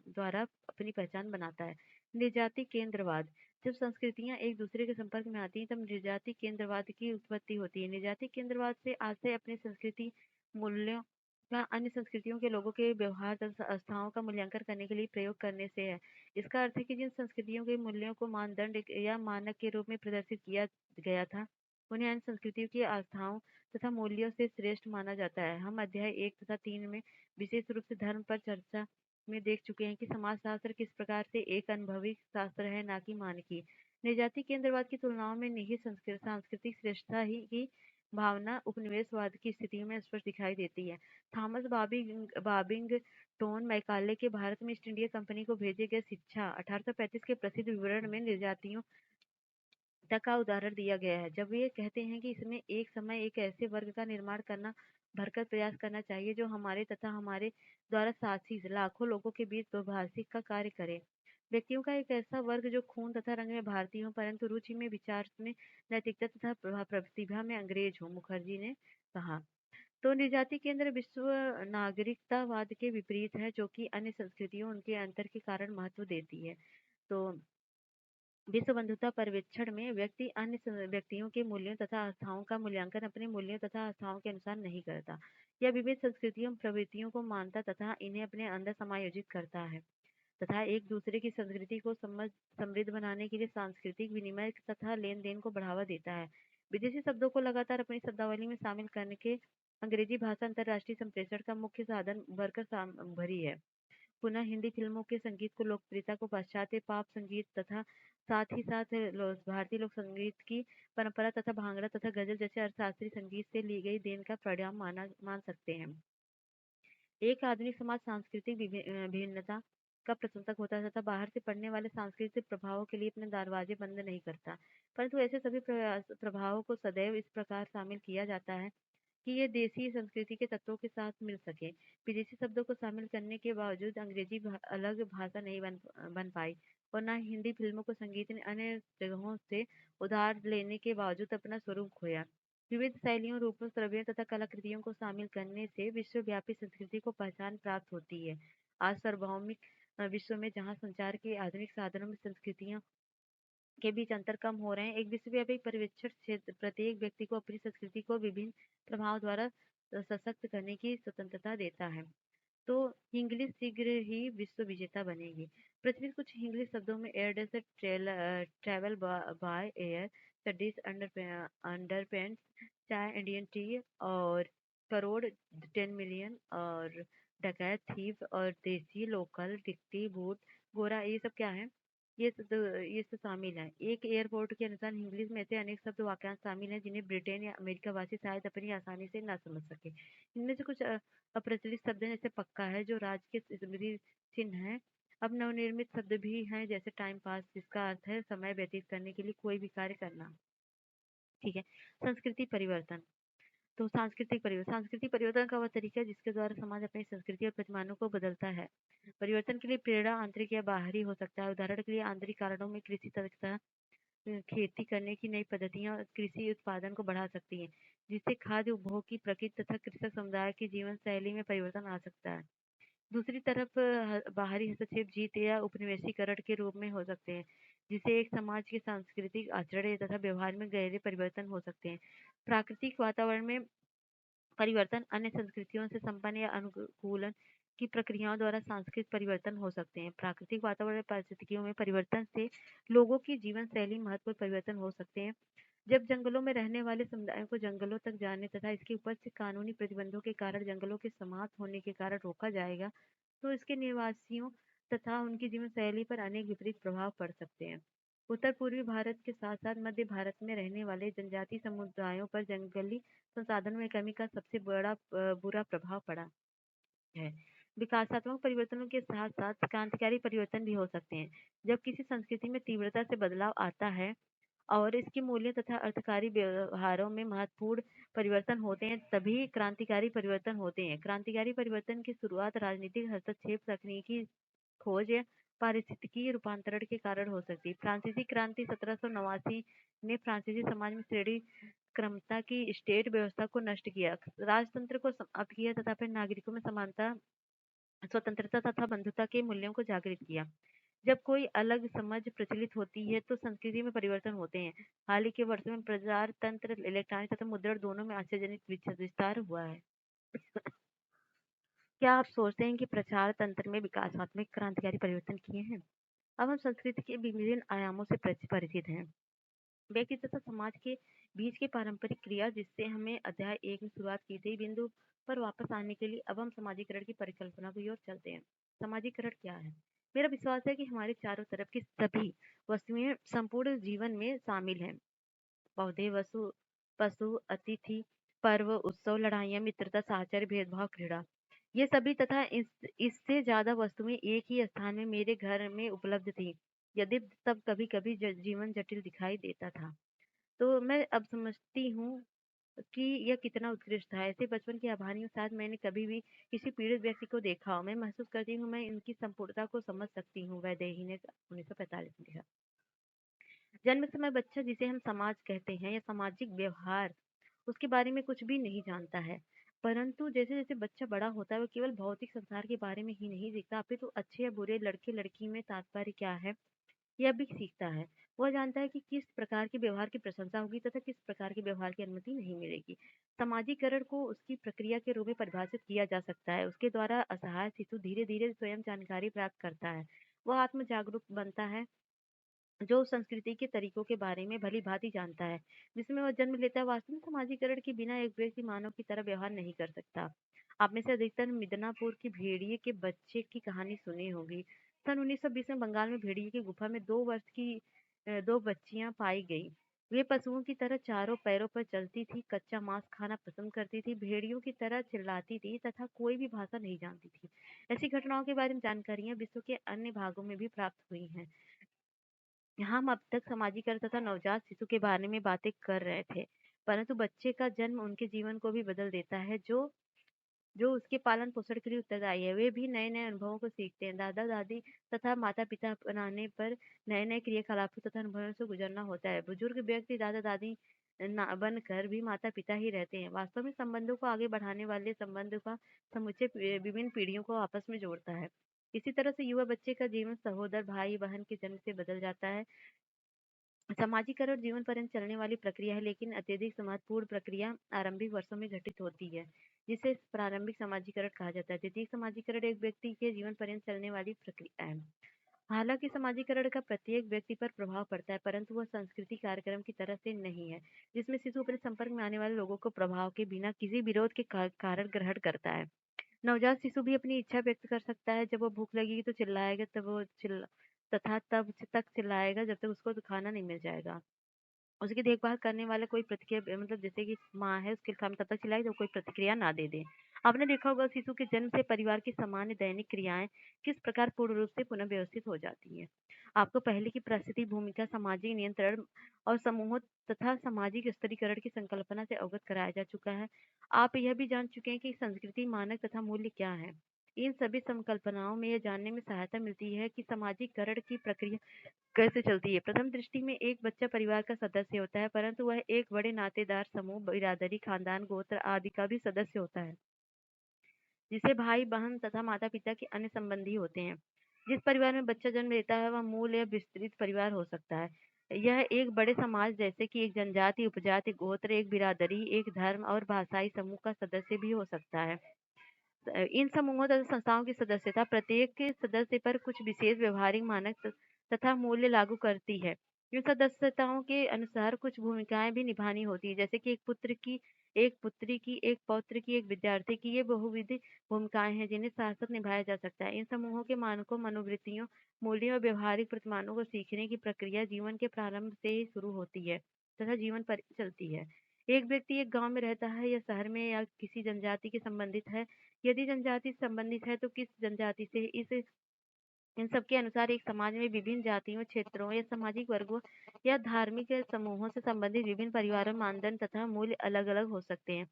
द्वारा अपनी पहचान बनाता है। निर्जाति केंद्रवाद। जब संस्कृतियां एक दूसरे के संपर्क में आती हैं, तब निर्जाति केंद्रवाद की उत्पत्ति होती है। निर्जाति केंद्रवाद से आशय अपनी संस्कृति मूल्यों का अन्य संस्कृतियों के लोगों के व्यवहार तथा अवस्थाओं का मूल्यांकन करने के लिए प्रयोग करने से है। इसका अर्थ है कि जिन संस्कृतियों के मूल्यों को मानदंड या मानक के रूप में प्रदर्शित किया गया था, उन्हें अन्य संस्कृतियों की आस्थाओं तथा मूल्यों से श्रेष्ठ माना जाता है। हम अध्याय 1 तथा 3 में विशेष रूप से धर्म पर चर्चा में देख चुके हैं कि समाजशास्त्र किस प्रकार से एक अनुभवी शास्त्र है, ना कि मानकी। निजाति केंद्रवाद की तुलनाओं में निहित सांस्कृतिक श्रेष्ठता ही की भावना उपनिवेशवाद की स्थितियों में स्पष्ट दिखाई देती है। थॉमस बाबिंगटोन मैकाले के भारत में ईस्ट इंडिया कंपनी को भेजे गए शिक्षा 1835 के प्रसिद्ध विवरण में निर्जातियों तक का उदाहरण दिया गया है, जब वे कहते हैं कि इसमें एक समय एक ऐसे वर्ग का निर्माण करना भरकर प्रयास करना चाहिए जो हमारे तथा हमारे द्वारा शासित लाखों लोगों के बीच द्विभाषिक का कार्य करे। व्यक्तियों का एक ऐसा वर्ग जो खून तथा रंग में भारतीय हो, परंतु रुचि में, विचार में, नैतिकता तथा प्रतिभा में अंग्रेज हो, मुखर्जी ने कहा। तो निजाति केंद्र विश्व नागरिकतावाद के विपरीत है, जो कि अन्य संस्कृतियों उनके अंतर के कारण महत्व देती है। तो विश्व बंधुता पर्यवेक्षण में व्यक्ति अन्य व्यक्तियों के मूल्यों तथा आस्थाओं का मूल्यांकन अपने मूल्यों तथा आस्थाओं के अनुसार नहीं करता। यह विविध संस्कृतियों प्रवृत्तियों को मानता तथा इन्हें अपने अंदर समायोजित करता है तथा एक दूसरे की संस्कृति को समृद्ध बनाने के लिए सांस्कृतिक विनिमय तथा लेन देन को बढ़ावा देता है। विदेशी शब्दों को लगातार अपनी शब्दावली में शामिल करने के अंग्रेजी भाषा अंतर्राष्ट्रीय संप्रेषण का मुख्य साधन बनकर भरी है। पुनः हिंदी फिल्मों के संगीत को लोकप्रियता को पाश्चात्य पॉप संगीत तथा साथ ही साथ भारतीय लोक संगीत की परंपरा तथा भांगड़ा तथा गजल जैसे अर्थशास्त्रीय संगीत से ली गई देन का परिणाम मान सकते हैं। एक आधुनिक समाज सांस्कृतिक भिन्नता का प्रशंसक होता है तथा बाहर से पड़ने वाले सांस्कृतिक प्रभावों के लिए अपने दरवाजे बंद नहीं करता, परंतु ऐसे सभी प्रभावों को सदैव इस प्रकार शामिल किया जाता है कि ये देसी संस्कृति के तत्वों के साथ मिल सके। विदेशी शब्दों को शामिल करने के बावजूद अंग्रेजी अलग भाषा नहीं बन पाई और न हिंदी फिल्मों को संगीत ने अन्य जगहों से उधार लेने के बावजूद अपना स्वरूप खोया। विविध शैलियों, रूपों, द्रव्यों तथा कलाकृतियों को शामिल करने से विश्वव्यापी संस्कृति को पहचान प्राप्त होती है। आज सार्वभौमिक विश्व में जहाँ संचार के आधुनिक साधनों में संस्कृतियों के बीच अंतर कम हो रहे हैं, एक विश्वव्यापी पर्यवेक्षण क्षेत्र प्रत्येक व्यक्ति को अपनी संस्कृति को विभिन्न प्रभाव द्वारा सशक्त करने की स्वतंत्रता देता है। तो इंग्लिश शीघ्र ही विश्व विजेता बनेगी। पृथ्वी कुछ इंग्लिश शब्दों में एयर से travel by air, the dish under paints, चाय, इंडियन टी और करोड़ 10 मिलियन और डकैत थीव और देसी लोकल टिकटी बूट गोरा, ये सब क्या है? ये सब शामिल है। एक एयरपोर्ट के अनुसार इंग्लिश में ऐसे अनेक शब्द वाक्यांश शामिल हैं जिन्हें ब्रिटेन या अमेरिका वासी शायद अपनी आसानी से ना समझ सके। इनमें से कुछ अप्रचलित शब्द हैं, जैसे पक्का है जो राज्य के स्मृति चिन्ह है। अब नवनिर्मित शब्द भी हैं, जैसे टाइम पास, जिसका अर्थ है समय व्यतीत करने के लिए कोई भी कार्य करना। ठीक है। संस्कृति परिवर्तन। तो सांस्कृतिक परिवर्तन का वह तरीका है जिसके द्वारा समाज अपनी संस्कृति और प्रतिमानों को बदलता है। परिवर्तन के लिए प्रेरणा आंतरिक या बाहरी हो सकता है। उदाहरण के लिए आंतरिक कारणों में कृषि तथा खेती करने की नई पद्धतियां कृषि उत्पादन को बढ़ा सकती हैं, जिससे खाद्य उपभोग की प्रकृति तथा कृषक समुदाय की जीवन शैली में परिवर्तन आ सकता है। दूसरी तरफ बाहरी हस्तक्षेप जीत या उपनिवेशीकरण के रूप में हो सकते हैं, जिससे एक समाज के सांस्कृतिक आचरण तथा व्यवहार में गहरे परिवर्तन हो सकते हैं। प्राकृतिक वातावरण में परिवर्तन अन्य संस्कृतियों से संपन्न या अनुकूलन की प्रक्रियाओं द्वारा सांस्कृतिक परिवर्तन हो सकते हैं। प्राकृतिक वातावरण परिस्थितियों में परिवर्तन से लोगों की जीवन शैली महत्वपूर्ण परिवर्तन हो सकते हैं। जब जंगलों में रहने वाले समुदायों को जंगलों तक जाने तथा इसकी उपज से कानूनी प्रतिबंधों के कारण जंगलों के समाप्त होने के कारण रोका जाएगा, तो इसके निवासियों तथा उनकी जीवन शैली पर अनेक विपरीत प्रभाव पड़ सकते हैं। उत्तर पूर्वी भारत के साथ साथ मध्य भारत में रहने वाले जनजातीय समुदायों पर जंगली संसाधनों में कमी का सबसे बड़ा बुरा प्रभाव पड़ा है। विकासात्मक परिवर्तनों के साथ साथ क्रांतिकारी परिवर्तन भी हो सकते हैं। जब किसी संस्कृति में तीव्रता से बदलाव आता है और इसके मूल्य तथा अर्थकारी व्यवहारों में महत्वपूर्ण परिवर्तन होते हैं, तभी क्रांतिकारी परिवर्तन होते हैं। क्रांतिकारी परिवर्तन की शुरुआत राजनीतिक हस्तक्षेप, तकनीकी खोज या पारिस्थितिकी रूपांतरण के कारण हो सकती है। फ्रांसीसी क्रांति 1789 ने फ्रांसीसी समाज में श्रेणी क्रमता की स्टेट व्यवस्था को नष्ट किया, राजतंत्र को समाप्त किया तथा फिर नागरिकों में समानता, स्वतंत्रता तथा बंधुता के मूल्यों को जागृत किया। जब कोई अलग समझ प्रचलित होती है तो संस्कृति में परिवर्तन होते हैं। हाल ही के वर्षों में प्रचार तंत्र, इलेक्ट्रॉनिक तथा मुद्रण दोनों में आश्चर्यजनक विस्तार हुआ है। क्या आप सोचते हैं कि प्रचार तंत्र में विकासात्मक क्रांतिकारी परिवर्तन किए हैं? अब हम संस्कृति के विभिन्न आयामों से परिचित हैं। व्यक्ति तथा समाज के बीच की पारंपरिक क्रिया, जिससे हमें अध्याय 1 में शुरुआत की थी, बिंदु पर वापस आने के लिए अब हम समाजीकरण की परिकल्पना की ओर चलते हैं। समाजीकरण क्या है? मेरा विश्वास है कि हमारे चारों तरफ की सभी वस्तुएं संपूर्ण जीवन में शामिल हैं। पौधे, वसु पशु, अतिथि, पर्व, उत्सव, लड़ाइयाँ, मित्रता, साहचर्य, भेदभाव, क्रीड़ा, ये सभी तथा इससे ज्यादा वस्तुएं एक ही स्थान में मेरे घर में उपलब्ध थी। यदि तब कभी कभी जीवन जटिल दिखाई देता था, तो मैं अब समझती हूँ कि यह कितना उत्कृष्ट था। ऐसे बचपन की आभानियों के साथ मैंने कभी भी किसी पीड़ित व्यक्ति को देखा हो, मैं महसूस करती हूँ मैं इनकी संपूर्णता को समझ सकती हूँ। वैदेही ने 1945 में लिखा। जन्म के समय बच्चा, जिसे हम समाज कहते हैं या सामाजिक व्यवहार, उसके बारे में कुछ भी नहीं जानता है। परंतु जैसे जैसे बच्चा बड़ा होता है, वो केवल भौतिक संसार के बारे में ही नहीं सीखता, अपितु अच्छे या बुरे, लड़के लड़की में तात्पर्य क्या है यह भी सीखता है। वह जानता है कि किस प्रकार के व्यवहार की प्रशंसा होगी तथा किस प्रकार के व्यवहार की अनुमति नहीं मिलेगी। समाजीकरण को उसकी प्रक्रिया के रूप में परिभाषित किया जा सकता है। उसके द्वारा असहाय शिशु धीरे धीरे स्वयं जानकारी प्राप्त करता है। वह आत्म जागरूक बनता है, जो संस्कृति के तरीकों के बारे में भली भांति जानता है, जिसमें वह जन्म लेता है। वास्तव में समाजीकरण के बिना एक व्यक्ति मानव की तरह व्यवहार नहीं कर सकता। आप में से अधिकतर मिदनापुर की भेड़िए के बच्चे की कहानी सुनी होगी। सन 1920 में बंगाल में भेड़िए की गुफा में 2 वर्ष की 2 बच्चियां पाई गई। वे पशुओं की तरह चारों पैरों पर चलती थी, कच्चा मांस खाना पसंद करती थी, भेड़ियों की तरह चिल्लाती थी तथा कोई भी भाषा नहीं जानती थी। ऐसी घटनाओं के बारे में जानकारियां विश्व के अन्य भागों में भी प्राप्त हुई हैं। हम अब तक सामाजिकरण तथा नवजात शिशु के बारे में बातें कर रहे थे, परंतु बच्चे का जन्म उनके जीवन को भी बदल देता है, जो जो उसके पालन पोषण के लिए उत्तरदायी है। वे भी नए नए अनुभवों को सीखते हैं। दादा दादी तथा माता पिता अपनाने पर नए नए क्रियाकलापों तथा अनुभवों से गुजरना होता है। बुजुर्ग व्यक्ति दादा दादी बनकर भी माता पिता ही रहते हैं। वास्तव में संबंधों को आगे बढ़ाने वाले संबंध का समुच्चय विभिन्न पीढ़ियों को आपस में जोड़ता है। इसी तरह से युवा बच्चे का जीवन सहोदर, भाई बहन के जन्म से बदल जाता है। समाजीकरण जीवन पर्यंत चलने वाली प्रक्रिया है, लेकिन अत्यधिक महत्वपूर्ण प्रक्रिया आरंभिक वर्षों में घटित होती है, जिसे प्रारंभिक समाजीकरण कहा जाता है। द्वितीयक समाजीकरण एक व्यक्ति के जीवन पर्यंत चलने वाली प्रक्रिया है। हालांकि समाजीकरण का प्रत्येक व्यक्ति पर प्रभाव पड़ता है, परंतु वह संस्कृति कार्यक्रम की तरह से नहीं है, जिसमें शिशु अपने संपर्क में आने वाले लोगों को प्रभाव के बिना किसी विरोध के कारण ग्रहण करता है। नवजात शिशु भी अपनी इच्छा व्यक्त कर सकता है। जब वो भूख लगेगी तो चिल्लाएगा, तब वो तथा तब तक चिल्लाएगा जब तक उसको खाना नहीं मिल जाएगा। उसकी देखभाल करने वाला कोई प्रतिक्रिया, मतलब जैसे कि माँ है, उसके सामने तब तक चिल्लाए जब कोई प्रतिक्रिया ना दे दे। आपने देखा होगा शिशु के जन्म से परिवार की सामान्य दैनिक क्रियाएं किस प्रकार पूर्ण रूप से पुनः व्यवस्थित हो जाती हैं। आपको पहले की परिस्थिति, भूमिका, सामाजिक नियंत्रण और समूह तथा सामाजिक स्तरीकरण की संकल्पना से अवगत कराया जा चुका है। आप यह भी जान चुके हैं कि संस्कृति, मानक तथा मूल्य क्या है। इन सभी संकल्पनाओं में यह जानने में सहायता मिलती है कि सामाजिकरण की प्रक्रिया कैसे चलती है। प्रथम दृष्टि में एक बच्चा परिवार का सदस्य होता है, परंतु वह एक बड़े नातेदार समूह, बिरादरी, खानदान, गोत्र आदि का भी सदस्य होता है। जिसे भाई-बहन तथा माता-पिता के अन्य संबंधी होते हैं। जिस परिवार में बच्चा जन्म लेता है, वह मूल या विस्तृत परिवार हो सकता है। यह एक बड़े समाज जैसे कि एक जनजाति, उपजाति, गोत्र, एक बिरादरी, एक धर्म और भाषाई समूह का सदस्य भी हो सकता है। इन समूहों तथा संस्थाओं की सदस्यता प्रत्येक के सदस्य पर कुछ विशेष व्यवहारिक मानक तथा मूल्य लागू करती है। इन सदस्यताओं के अनुसार कुछ भूमिकाएं भी निभानी होती है, जैसे कि एक पुत्र की, एक पुत्री की, एक पौत्र की, एक विद्यार्थी की। ये बहुविध भूमिकाएं हैं जिन्हें सार्थक निभाया जा सकता है। इन समूहों के मानकों, मनोवृत्तियों, मूल्यों और व्यवहारिक प्रतिमानों को सीखने की प्रक्रिया जीवन के प्रारंभ से ही शुरू होती है तथा जीवन पर चलती है। एक व्यक्ति एक गांव में रहता है या शहर में या किसी जनजाति के संबंधित है। यदि जनजाति से संबंधित है तो किस जनजाति से। इस इन सब के अनुसार एक समाज में विभिन्न जातियों, क्षेत्रों या सामाजिक वर्गों या धार्मिक समूहों से संबंधित विभिन्न परिवारों, मानदंड तथा मूल्य अलग-अलग हो सकते हैं।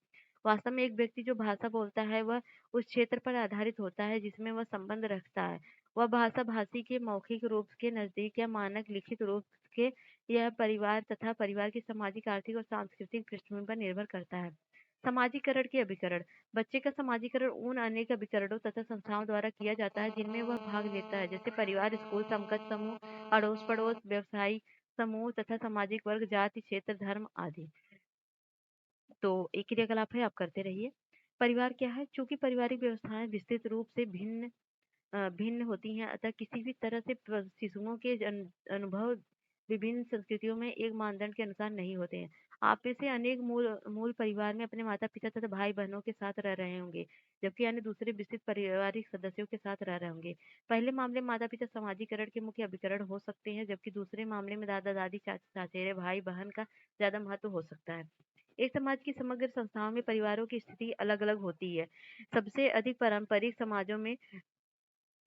वास्तव में एक व्यक्ति जो भाषा बोलता है वह उस क्षेत्र पर आधारित होता है जिसमें वह संबंध रखता है। वह भाषा भाषी के मौखिक रूप के नजदीक या मानक लिखित रूप के यह परिवार तथा परिवार की सामाजिक, आर्थिक और सांस्कृतिक पृष्ठभूमि पर निर्भर करता है। समाजीकरण के अभिकरण। बच्चे का समाजीकरण उन अनेक अभिकरणों तथा संस्थाओं द्वारा किया जाता है जिनमें वह भाग लेता है, जैसे परिवार, स्कूल, समकक्ष समूह, अड़ोस पड़ोस, व्यवसायी समूह तथा सामाजिक वर्ग, जाति, क्षेत्र, धर्म आदि। तो एक क्रियाकलाप है, आप करते रहिए। परिवार क्या है? चूंकि पारिवारिक व्यवस्थाएं विस्तृत रूप से भिन्न होती हैं, अतः किसी भी तरह से शिशुओं के अनुभव विभिन्न संस्कृतियों में एक मानदंड के अनुसार नहीं होते हैं। आप में से अनेक मूल मूल परिवार में अपने माता पिता तथा भाई बहनों के साथ रह रहे होंगे, जबकि अन्य दूसरे विस्तृत पारिवारिक सदस्यों के साथ रह रहे होंगे। पहले मामले में माता पिता समाजीकरण के मुख्य अभिकरण हो सकते हैं, जबकि दूसरे मामले में दादा दादी, चाचा चाचेरे, भाई बहन का ज्यादा महत्व हो सकता है। एक समाज की समग्र संस्थाओं में परिवारों की स्थिति अलग अलग होती है। सबसे अधिक पारंपरिक समाजों में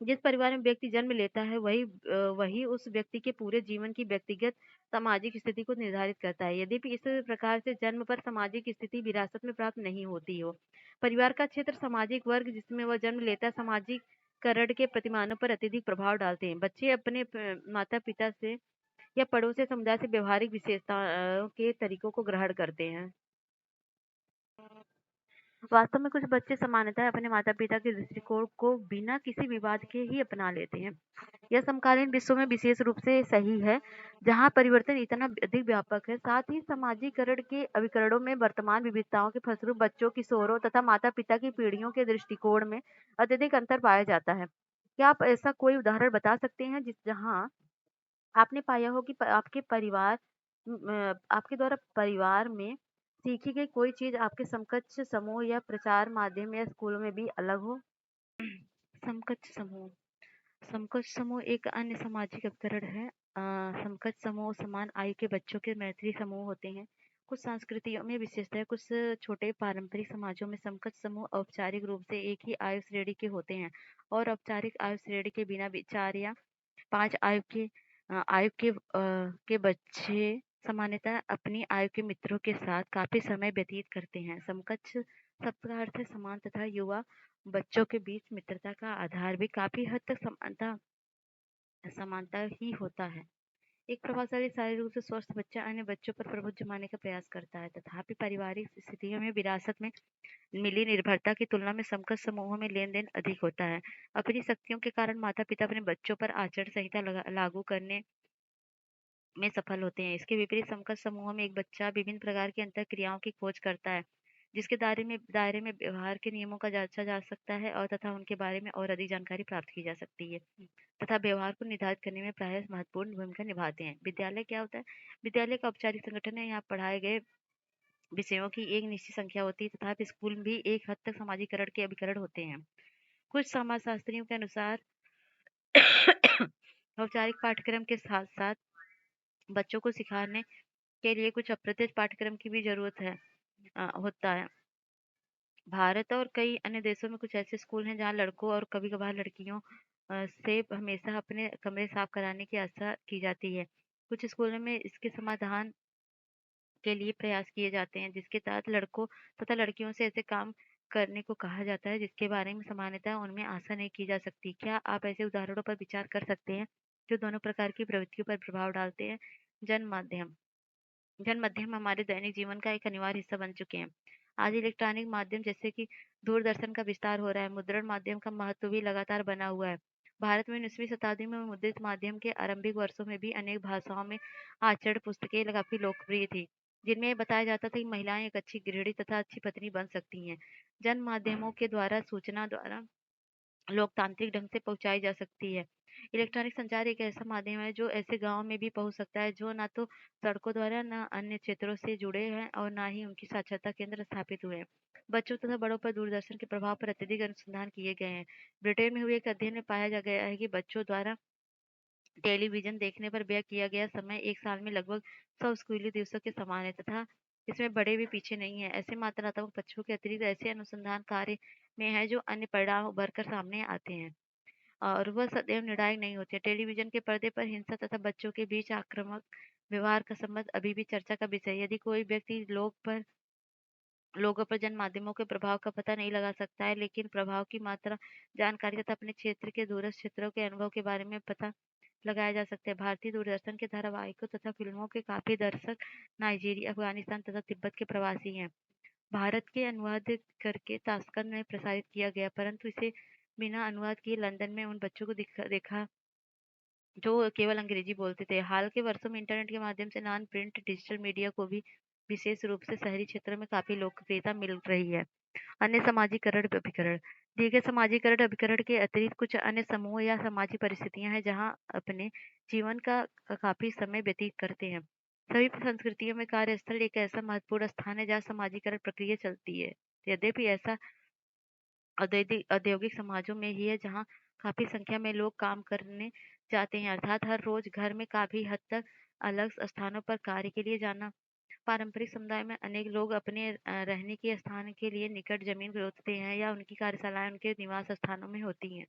जिस परिवार में व्यक्ति जन्म लेता है वही उस व्यक्ति के पूरे जीवन की व्यक्तिगत सामाजिक स्थिति को निर्धारित करता है। यद्यपि इस प्रकार से जन्म पर सामाजिक स्थिति विरासत में प्राप्त नहीं होती हो। परिवार का क्षेत्र, सामाजिक वर्ग जिसमें वह जन्म लेता है, सामाजिकरण के प्रतिमानों पर अत्यधिक प्रभाव डालते हैं। बच्चे अपने माता पिता से या पड़ोसी समुदाय से व्यवहारिक विशेषताओं के तरीकों को ग्रहण करते हैं। वास्तव में कुछ बच्चे सामान्यतः अपने माता-पिता के दृष्टिकोण को बिना किसी विवाद के ही अपना लेते हैं। यह समकालीन विश्व में विशेष रूप से सही है, जहाँ परिवर्तन इतना अधिक व्यापक है। साथ ही समाजीकरण के अभिकरणों में वर्तमान विविधताओं के फलस्वरूप बच्चों, किशोरों तथा माता-पिता की पीढ़ियों के दृष्टिकोण में अत्यधिक अंतर पाया जाता है। क्या आप ऐसा कोई उदाहरण बता सकते हैं जहाँ आपने पाया हो कि आपके द्वारा परिवार में सीखी गई कोई चीज आपके समकक्ष समूह या प्रचार माध्यम या स्कूलों में भी अलग हो? समकक्ष समूह। समकक्ष समूह एक अन्य सामाजिक उपकरण है। समकक्ष समूह समान आयु के बच्चों के मैत्री समूह होते हैं। कुछ संस्कृतियों में विशेषतः कुछ छोटे पारंपरिक समाजों में समकक्ष समूह औपचारिक रूप से एक ही आयु श्रेणी के होते हैं और औपचारिक आयु श्रेणी के बिना 4 या 5 आयु के बच्चे सामान्यतः अपनी आयु के मित्रों के साथ काफी समय व्यतीत करते हैं। समकक्ष शब्द का अर्थ है समान तथा युवा बच्चों के बीच मित्रता का आधार भी काफी हद तक समानता ही होता है। एक प्रभावशाली शारीरिक रूप से स्वस्थ बच्चा अन्य बच्चों पर प्रभुत्व जमाने का प्रयास करता है। तथापि पारिवारिक स्थितियों में विरासत में मिली निर्भरता की तुलना में समकक्ष समूहों में लेन देन अधिक होता है। अपनी शक्तियों के कारण माता पिता अपने बच्चों पर आचरण संहिता लागू करने में सफल होते हैं। इसके विपरीत समकक्ष समूहों में एक बच्चा विभिन्न प्रकार की अंतर क्रियाओं की खोज करता है, जिसके दायरे में व्यवहार के नियमों का जांचा जा सकता है और तथा उनके बारे में और अधिक जानकारी प्राप्त की जा सकती है तथा व्यवहार को निर्धारित करने में प्रायः महत्वपूर्ण भूमिका निभाते हैं। विद्यालय क्या होता है? विद्यालय का औपचारिक संगठन है। यहाँ पढ़ाए गए विषयों की एक निश्चित संख्या होती है तथा स्कूल भी एक हद तक समाजीकरण के अभिकरण होते हैं। कुछ समाजशास्त्रियों के अनुसार औपचारिक पाठ्यक्रम के साथ साथ बच्चों को सिखाने के लिए कुछ अप्रत्यक्ष पाठ्यक्रम की भी जरूरत होता है। भारत और कई अन्य देशों में कुछ ऐसे स्कूल हैं जहाँ लड़कों और कभी-कभार लड़कियों से हमेशा अपने कमरे साफ कराने की आशा की जाती है। कुछ स्कूलों में इसके समाधान के लिए प्रयास किए जाते हैं, जिसके तहत लड़कों तथा लड़कियों से ऐसे काम करने को कहा जाता है जिसके बारे में सामान्यतः उनमें आशा नहीं की जा सकती। क्या आप ऐसे उदाहरणों पर विचार कर सकते हैं जो दोनों प्रकार की प्रवृत्तियों पर प्रभाव डालते हैं? जन्म माध्यम जन माध्यम हमारे दैनिक जीवन का एक अनिवार्य हिस्सा बन चुके हैं। आज इलेक्ट्रॉनिक माध्यम जैसे कि दूरदर्शन का विस्तार हो रहा है, मुद्रण माध्यम का महत्व भी लगातार बना हुआ है। भारत में 19वीं शताब्दी में मुद्रित माध्यम के आरंभिक वर्षों में भी अनेक भाषाओं में आचरण पुस्तकें काफी लोकप्रिय थी, जिनमें ये बताया जाता था कि महिलाएं एक अच्छी गृहिणी तथा अच्छी पत्नी बन सकती हैं। जन माध्यमों के द्वारा सूचना द्वारा लोकतांत्रिक ढंग से पहुंचाई जा सकती है। इलेक्ट्रॉनिक संचार एक ऐसा माध्यम है जो ऐसे गांव में भी पहुंच सकता है जो ना तो सड़कों द्वारा ना अन्य क्षेत्रों से जुड़े हैं और ना ही उनकी साक्षरता केंद्र स्थापित हुए हैं। बच्चों तथा बड़ों पर दूरदर्शन के प्रभाव पर अत्यधिक अनुसंधान किए गए हैं। ब्रिटेन में हुए एक अध्ययन में पाया जा गया है कि बच्चों द्वारा टेलीविजन देखने पर व्यय किया गया समय एक साल में लगभग 100 स्कूली दिवसों के समान है तथा इसमें बड़े भी पीछे नहीं है। ऐसे मात्रात्मक पक्षों के अतिरिक्त ऐसे अनुसंधान कार्य में है जो अन्य परिणाम उभर कर सामने आते हैं और वह सदैव निर्णायक नहीं होती है। टेलीविजन के पर्दे पर हिंसा तथा बच्चों के बीच आक्रामक व्यवहार का संबंध अभी भी चर्चा का विषय है। यदि कोई व्यक्ति लोगों पर जन माध्यमों के प्रभाव का पता नहीं लगा सकता है, लेकिन प्रभाव की मात्रा, जानकारी तथा अपने क्षेत्र के दूरस्थ क्षेत्रों के अनुभव के बारे में पता लगाया जा सकता है। भारतीय दूरदर्शन के धारावाहिकों तथा फिल्मों के काफी दर्शक नाइजीरिया, अफगानिस्तान तथा तिब्बत के प्रवासी हैं। भारत के अनुवाद करके ताशकंद में प्रसारित किया गया, परंतु इसे बिना अनुवाद किए लंदन में उन बच्चों को देखा जो केवल अंग्रेजी बोलते थे। हाल के वर्षों में इंटरनेट के माध्यम से नॉन प्रिंट डिजिटल मीडिया को भी विशेष रूप से शहरी क्षेत्रों में काफी लोकप्रियता मिल रही है। अन्य सामाजिकरण अभिकरण दिए गए सामाजिकरण अभिकरण के अतिरिक्त कुछ अन्य समूह या सामाजिक परिस्थितियां हैं जहां अपने जीवन का काफी समय व्यतीत करते हैं। सभी संस्कृतियों में कार्यस्थल एक ऐसा महत्वपूर्ण स्थान है जहाँ सामाजिकरण प्रक्रिया चलती है। यद्यपि ऐसा औद्योगिक औद्योगिक समाजों में ही है जहाँ काफी संख्या में लोग काम करने जाते हैं, अर्थात हर रोज घर में काफी हद तक अलग स्थानों पर कार्य के लिए जाना। पारंपरिक समुदाय में अनेक लोग अपने रहने के स्थान के लिए निकट जमीन खरीदते हैं या उनकी कार्यशालाएं उनके निवास स्थानों में होती हैं।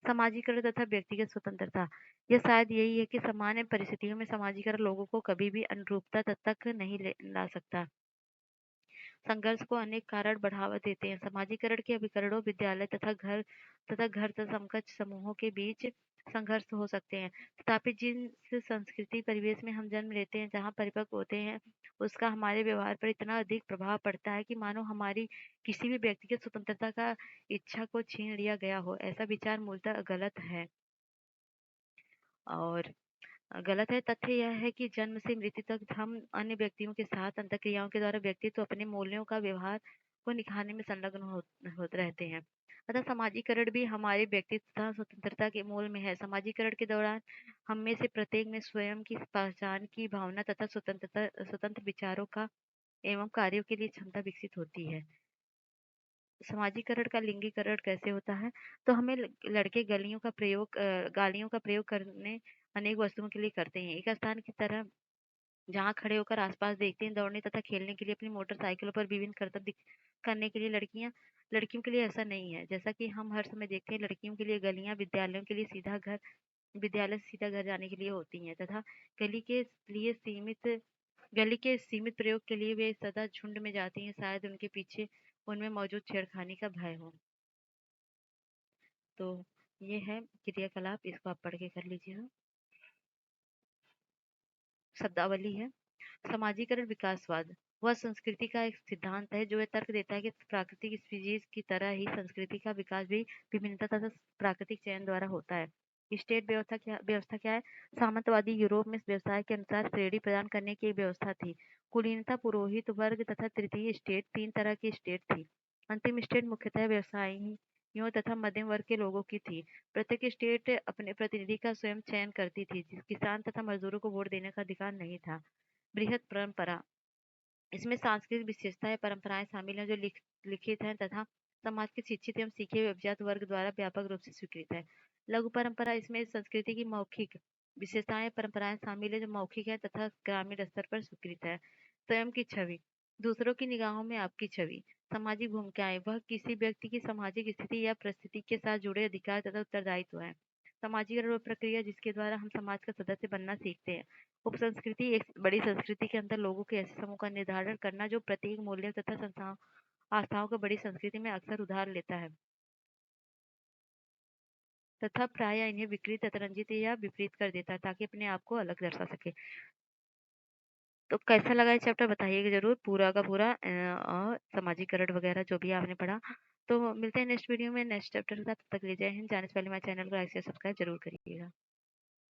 समाजीकरण तथा व्यक्तिगत स्वतंत्रता यह शायद यही है कि सामान्य परिस्थितियों में समाजीकरण लोगों को कभी भी अनुरूपता तक नहीं ला सकता। संघर्ष को अनेक कारण बढ़ावा देते हैं। समाजीकरण के अभिकरणों विद्यालय तथा समकक्ष समूहों के बीच संघर्ष हो सकते हैं। तथापि जिस संस्कृति परिवेश में हम जन्म लेते हैं, जहाँ परिपक्व होते हैं, उसका हमारे व्यवहार पर इतना अधिक प्रभाव पड़ता है कि मानो हमारी किसी भी व्यक्तिगत स्वतंत्रता का इच्छा को छीन लिया गया हो। ऐसा विचार मूलतः गलत है और गलत है। तथ्य यह है कि जन्म से मृत्यु तक हम अन्य व्यक्तियों के साथ अंतःक्रियाओं के द्वारा व्यक्तित्व अपने मूल्यों का व्यवहार को निखारने में संलग्न होते रहते हैं। अतः समाजीकरण भी हमारे व्यक्तित्व तथा स्वतंत्रता के मूल में है। समाजीकरण के दौरान हम में से प्रत्येक में स्वयं की पहचान की भावना तथा स्वतंत्र विचारों का एवं कार्यों के लिए क्षमता विकसित होती है। समाजीकरण का लिंगीकरण कैसे होता है? तो हमें लड़के गालियों का प्रयोग करने अनेक वस्तुओं के लिए करते हैं। एक स्थान की तरह जहाँ खड़े होकर आसपास देखते हैं, दौड़ने तथा खेलने के लिए अपनी मोटरसाइकिलों पर विभिन्न करतब करने के लिए लड़कियों के लिए ऐसा नहीं है। जैसा कि हम हर समय देखते हैं, लड़कियों के लिए गलियां विद्यालय से सीधा घर जाने के लिए होती हैं तथा गली के लिए सीमित गली के सीमित प्रयोग के लिए वे सदा झुंड में जाती हैं, शायद उनके पीछे उनमें मौजूद छेड़खानी का भय हो। तो ये है क्रियाकलाप, इसको आप पढ़ के कर लीजिएगा। शब्दावली है। समाजीकरण विकासवाद वह संस्कृति का एक सिद्धांत है जो यह तर्क देता है कि प्राकृतिक स्पीशीज की तरह ही संस्कृति का विकास भी विभिन्नता तथा प्राकृतिक चयन द्वारा होता है। स्टेट व्यवस्था क्या है? सामंतवादी यूरोप में व्यवसाय के अनुसार श्रेणी प्रदान करने की एक व्यवस्था थी। कुलीनता, पुरोहित वर्ग तथा तृतीय स्टेट, तीन तरह की स्टेट थी। अंतिम स्टेट मुख्यतः व्यवसायियों तथा मध्यम वर्ग के लोगों की थी। प्रत्येक स्टेट अपने प्रतिनिधि का स्वयं चयन करती थी। किसान तथा मजदूरों को वोट देने का अधिकार नहीं था। बृहत परंपरा इसमें सांस्कृतिक विशेषताएं परंपराएं शामिल हैं जो लिखित हैं तथा समाज के शिक्षित एवं सीखे हुए अभिजात वर्ग द्वारा व्यापक रूप से स्वीकृत है। लघु परंपरा इसमें संस्कृति की मौखिक विशेषताएं परंपराएं शामिल है जो मौखिक है तथा ग्रामीण स्तर पर स्वीकृत है। स्वयं की छवि दूसरों की निगाहों में आपकी छवि। सामाजिक भूमिकाएं वह किसी व्यक्ति की सामाजिक स्थिति या परिस्थिति के साथ जुड़े अधिकार तथा उत्तरदायित्व है। सामाजिकरण वह प्रक्रिया जिसके द्वारा हम समाज का सदस्य बनना सीखते हैं। उपसंस्कृति एक बड़ी संस्कृति के अंदर लोगों के ऐसे समूह का निर्धारण करना जो प्रत्येक मूल्य तथा आस्थाओं को बड़ी संस्कृति में अक्सर उधार लेता है तथा प्राय इन्हें विकृत, अतिरंजित या विपरीत कर देता है ताकि अपने आप को अलग दर्शा सके। तो कैसा लगा ये चैप्टर बताइएगा ज़रूर पूरा का पूरा और समाजीकरण वगैरह जो भी आपने पढ़ा। तो मिलते हैं नेक्स्ट वीडियो में नेक्स्ट चैप्टर के साथ, तब तक के लिए जय हिंद। जाने से पहले हमारे चैनल को लाइक शेयर सब्सक्राइब ज़रूर करिएगा।